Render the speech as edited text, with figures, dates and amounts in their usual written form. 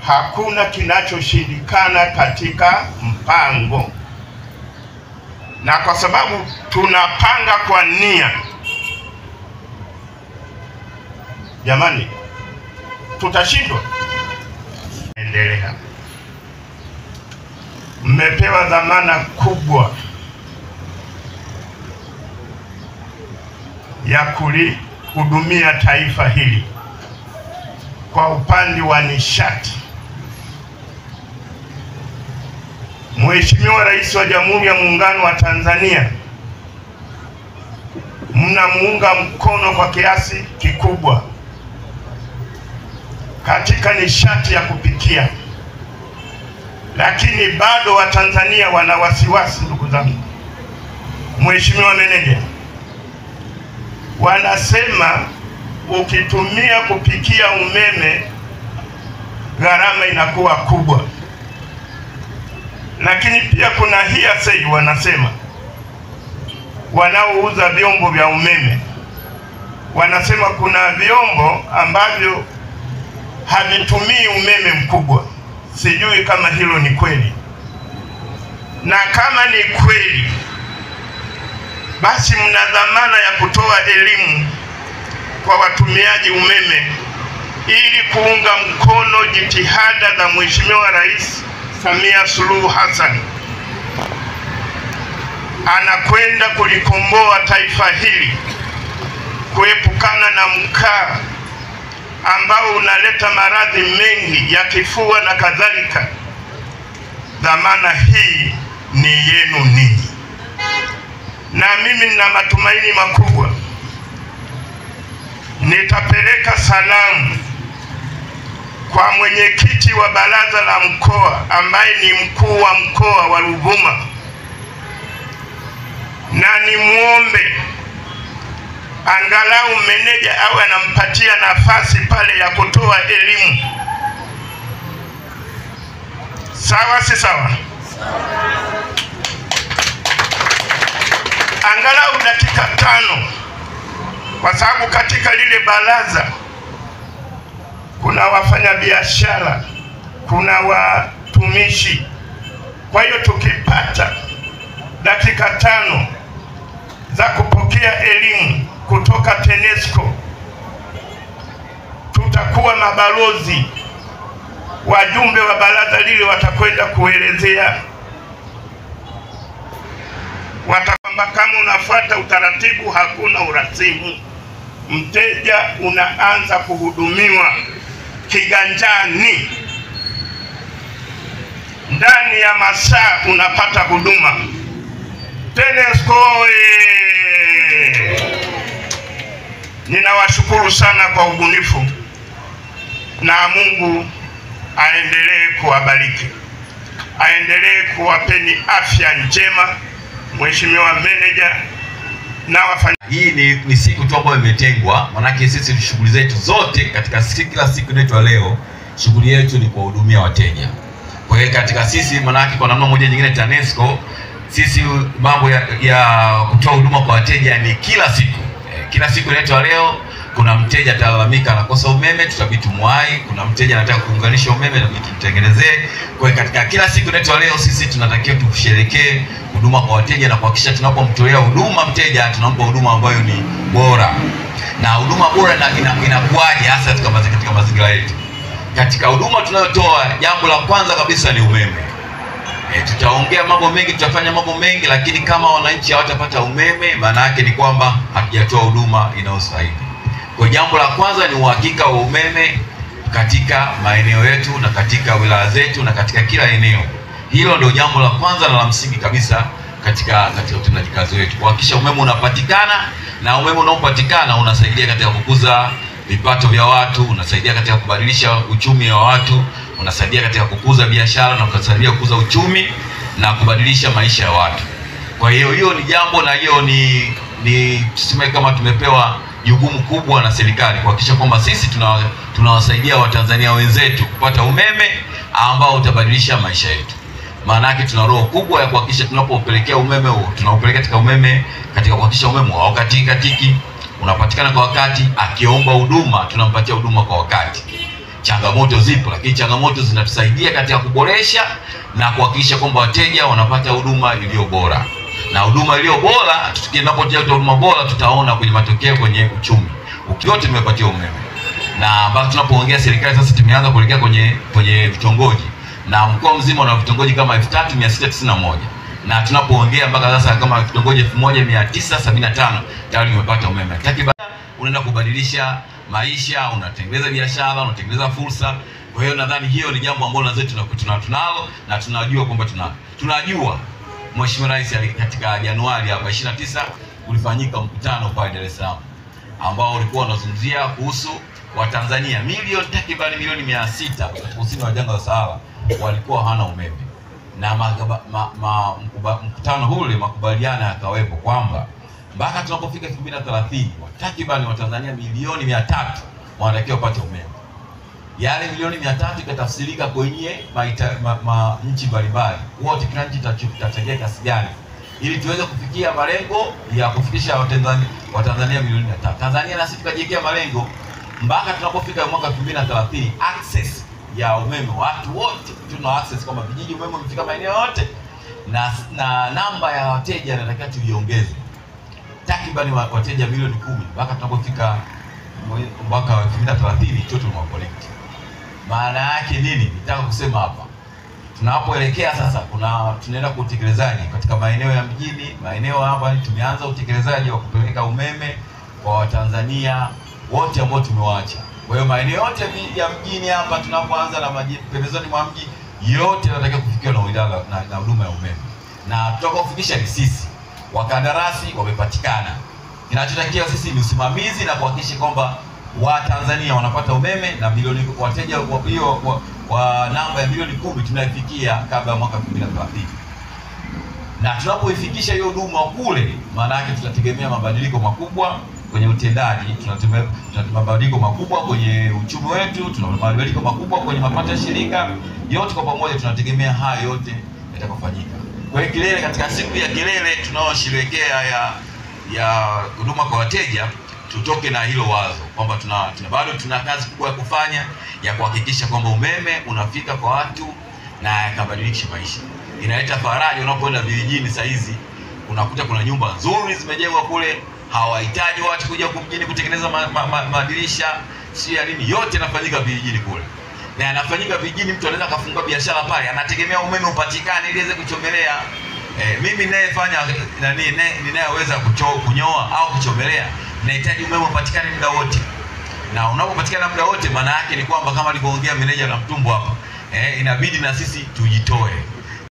hakuna kinachoshindikana katika mpango. Na kwa sababu tunapanga kwa nia, jamani, tutashindwa? Endelea. Mmepewa dhamana kubwa ya kulihudumia taifa hili kwa upande wa nishati. Mheshimiwa Rais wa Jamhuri ya Muungano wa Tanzania mnamuunga mkono kwa kiasi kikubwa katika nishati ya kupikia, lakini bado Watanzania wana wasiwasi. Ndugu zangu, Mheshimiwa Meneja, wanasema ukitumia kupikia umeme gharama inakuwa kubwa, lakini pia kuna hearsay wanasema wanaouza vyombo vya umeme wanasema kuna vyombo ambavyo havitumii umeme mkubwa. Sijui kama hilo ni kweli, na kama ni kweli basi mna dhamana ya kutoa elimu kwa watumiaji umeme ili kuunga mkono jitihada za Mheshimiwa Rais Samia Suluhu Hassan. Anakwenda kulikomboa taifa hili kuepukana na mkaa ambao unaleta maradhi mengi ya kifua na kadhalika. Dhamana hii ni yenu ninyi, na mimi nina matumaini makubwa. Nitapeleka salamu kwa mwenyekiti wa baraza la mkoa ambaye ni mkuu wa mkoa wa Ruvuma, na nimuombe angalau meneja awe anampatia nafasi pale ya kutoa elimu. Sawa si sawa? Angalau dakika 5, kwa sababu katika lile baraza kuna wafanyabiashara, kuna watumishi. Kwa hiyo tukipata dakika 5 za kupokea elimu kutoka TANESCO, tutakuwa mabalozi. Wajumbe wa baraza lile watakwenda kuelezea, kwamba kama unafuata utaratibu hakuna urasimu. Mteja unaanza kuhudumiwa kiganjani, ndani ya masaa unapata huduma. TANESCO, ninawashukuru sana kwa ubunifu, na Mungu aendelee kuwabariki, aendelee kuwapeni afya njema. Mheshimiwa Meneja na wafanya. Hii ni siku tu ambayo imetengwa, manake sisi shughuli zetu zote katika kila siku inaitwa leo, shughuli yetu ni kuwahudumia wateja. Kwa hiyo katika sisi, manake kwa namna moja nyingine TANESCO, sisi mambo ya kutoa huduma kwa wateja ni kila siku. Kila siku inaitwa leo. Kuna mteja atalalamika anakosa umeme, tutabidi tumwahi. Kuna mteja anataka kuunganisha umeme, tutabidi tumtengenezee. Kwa hiyo katika kila siku inaitwa leo, sisi tunatakiwa tusherekee huduma kwa wateja na kuhakikisha tunapomtolea huduma mteja tunampa huduma ambayo ni bora. Na huduma bora inakuwaje hasa katika mazingira yetu? Katika huduma tunayotoa, jambo la kwanza kabisa ni umeme. Tutaongea mambo mengi, tutafanya mambo mengi, lakini kama wananchi hawatapata umeme, maana yake ni kwamba hatujatoa huduma inayostahili. Kwa jambo la kwanza ni uhakika wa umeme katika maeneo yetu na katika wilaya zetu na katika kila eneo. Hilo ndio jambo la kwanza na la msingi kabisa katika utendaji kazi wetu, kuhakikisha umeme unapatikana, na umeme unaopatikana unasaidia katika kukuza vipato vya watu, unasaidia katika kubadilisha uchumi wa watu, unasaidia katika kukuza biashara na kusaidia kukuza uchumi na kubadilisha maisha ya watu. Kwa hiyo ni jambo, na hiyo ni tuseme kama tumepewa jukumu kubwa na serikali kuhakikisha kwamba sisi tunawasaidia Watanzania wenzetu kupata umeme ambao utabadilisha maisha yetu. Maana yake tuna roho kubwa ya kuhakikisha tunapopelekea umeme huo, tunaupeleka katika umeme, katika kuhakikisha umeme haukatikatiki, unapatikana kwa wakati. Akiomba huduma tunampatia huduma kwa wakati. changamoto zipo, lakini changamoto zinatusaidia katika kuboresha na kuhakikisha kwamba wateja wanapata huduma iliyo bora. Na huduma iliyo bora, tunapotia huduma bora, tutaona kwenye matokeo kwenye uchumi. Ukiwa tumepatia umeme. Na mpaka tunapoongea serikali sasa tumeanza kuelekea kwenye vitongoji. Na mkoa mzima una vitongoji kama 3691. Na tunapoongea mpaka sasa kama vitongoji 1975 tayari umepata umeme. Takriban unaenda kubadilisha maisha, unatengeneza biashara, unatengeneza fursa. Kwa hiyo nadhani hiyo ni jambo ambalo na zetu tunalo na tunajua kwamba tunajua Mheshimiwa Rais katika Januari hapa 29 ulifanyika mkutano pale Dar es Salaam ambao ulikuwa unazungumzia kuhusu Watanzania takriban milioni 600 kusini mwa jangwa la Sahara walikuwa hana umeme. Na mkutano ule makubaliano yakawepo kwamba mpaka tunapofika 2030 takriban Watanzania milioni 300 wanatakiwa wapate umeme. Yale milioni 300 ikatafsirika kwenye nchi mbalimbali. Wote kila nchi itachangia kiasi gani ili tuweze kufikia malengo ya kufikisha Watanzania milioni 300. Tanzania na sisi tukajiwekea malengo mpaka tunapofika mwaka 2030 access ya umeme, watu wote tuna access kama vijiji, umeme umefika maeneo yote, na namba ya wateja inatakiwa tuiongeze takriban wateja milioni 10 mpaka tunapofika mwaka 2030 total connect. Maana yake nini? Nitaka kusema hapa, tunapoelekea sasa tunaenda kwa utekelezaji katika maeneo ya mjini, maeneo hapa tumeanza utekelezaji wa kupeleka umeme kwa Watanzania wote ambao tumewaacha. Kwa hiyo maeneo yote ya mjini hapa tunapoanza na pembezoni mwa mji yote yanatakiwa kufikiwa na huduma ya umeme. Na tutakaofikisha ni sisi. Wakandarasi wamepatikana. Kinachotakiwa sisi ni usimamizi na kuhakikisha kwamba Watanzania wanapata umeme na milioni wateja hiyo wa namba ya milioni 10 tunaifikia kabla ya mwaka 2030. Na tunapoifikisha hiyo huduma kule, maana yake tutategemea mabadiliko makubwa kwenye utendaji, tunategemea mabadiliko makubwa kwenye uchumi wetu, tuna mabadiliko makubwa kwenye mapato ya shirika. Yote kwa pamoja tunategemea haya yote yatakofanyika. Kwa hiyo kilele, katika siku ya kilele tunaosherehekea ya huduma kwa wateja, tutoke na hilo wazo kwamba bado tuna kazi kubwa ya kufanya ya kuhakikisha kwamba umeme unafika kwa watu na yakabadilisha maisha. Inaleta faraja unapoenda vijijini. Saa hizi unakuta kuna nyumba nzuri zimejengwa kule, hawahitaji watu kuja mjini kutengeneza madirisha si ya nini, yote yanafanyika vijijini kule. Na yanafanyika vijijini, mtu anaweza kafungua biashara pale, anategemea umeme upatikane ili aweze kuchomelea. Mimi ninayefanya ninayeweza kunyoa au kuchomelea, nahitaji umeme upatikane muda wote. Na unapopatikana muda wote, maana yake ni kwamba kama alivyoongea meneja na Mtumbo hapa, inabidi na sisi tujitoe.